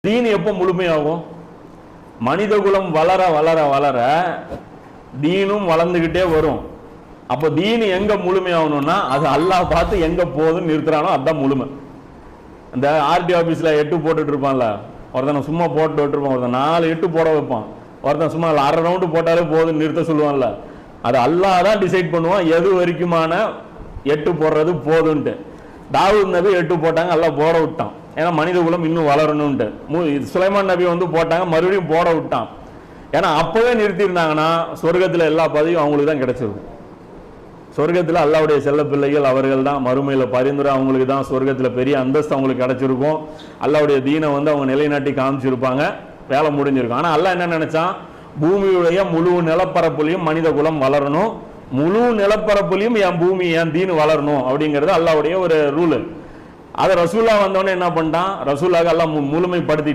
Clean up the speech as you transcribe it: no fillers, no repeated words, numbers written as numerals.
தீன் எப்போ முழுமையாகும்? மனித குலம் வளர வளர வளர தீனும் வளர்ந்துகிட்டே வரும். அப்போ தீன் எங்க முழுமையாகணும்னா அது அல்லாஹ் பார்த்து எங்க போகுதுன்னு நிறுத்துறானோ அதுதான் முழுமை. இந்த ஆர்டி ஆபீஸ்ல 8 போட்டுட்டு இருப்பான்ல, ஒருத்தன் சும்மா போட்டு விட்டுருப்பான், ஒருத்தன் 4 8 போட வைப்பான், ஒருத்தன் சும்மா 1/2 ரவுண்டு போட்டாலே போதுன்னு நிறுத்த சொல்லுவான்ல. அது அல்லாஹ் தான் டிசைட் பண்ணுவான் எது வரைக்குமான 8 போடுறது போதுன்ட்டு. தாவூத் நபி 8 போட்டாங்க, அல்லாஹ் போட விட்டான். ஏன்னா மனித குலம் இன்னும் வளரணும்ட்டு. சுலைமான் நபி வந்து போட்டாங்க, மறுபடியும் போட விட்டான். ஏன்னா அப்பவே நிறுத்திருந்தாங்கன்னா சொர்க்கத்தில் எல்லா பதவியும் அவங்களுக்கு தான் கிடைச்சிருக்கும். சொர்க்கத்தில் அல்லாஹ்வுடைய செல்ல பிள்ளைகள் அவர்கள் தான், மறுமையில் பரிந்துரை அவங்களுக்கு தான், சொர்க்கத்தில் பெரிய அந்தஸ்து அவங்களுக்கு கிடைச்சிருக்கும். அல்லாஹ்வுடைய தீனை வந்து அவங்க நிலைநாட்டி காமிச்சிருப்பாங்க, வேலை முடிஞ்சிருக்கும். ஆனால் அல்லாஹ் என்ன நினைச்சான்? பூமியுடைய முழு நிலப்பரப்புலையும் மனித குலம் வளரணும், முழு நிலப்பரப்புலையும் என் பூமி என் தீன் வளரணும் அப்படிங்கிறது அல்லாஹ்வுடைய ஒரு ரூல். அதை ரசூல்லா வந்தோடனே என்ன பண்ணிட்டான்? ரசூல்லாக அல்லாஹ் முழுமைப்படுத்தி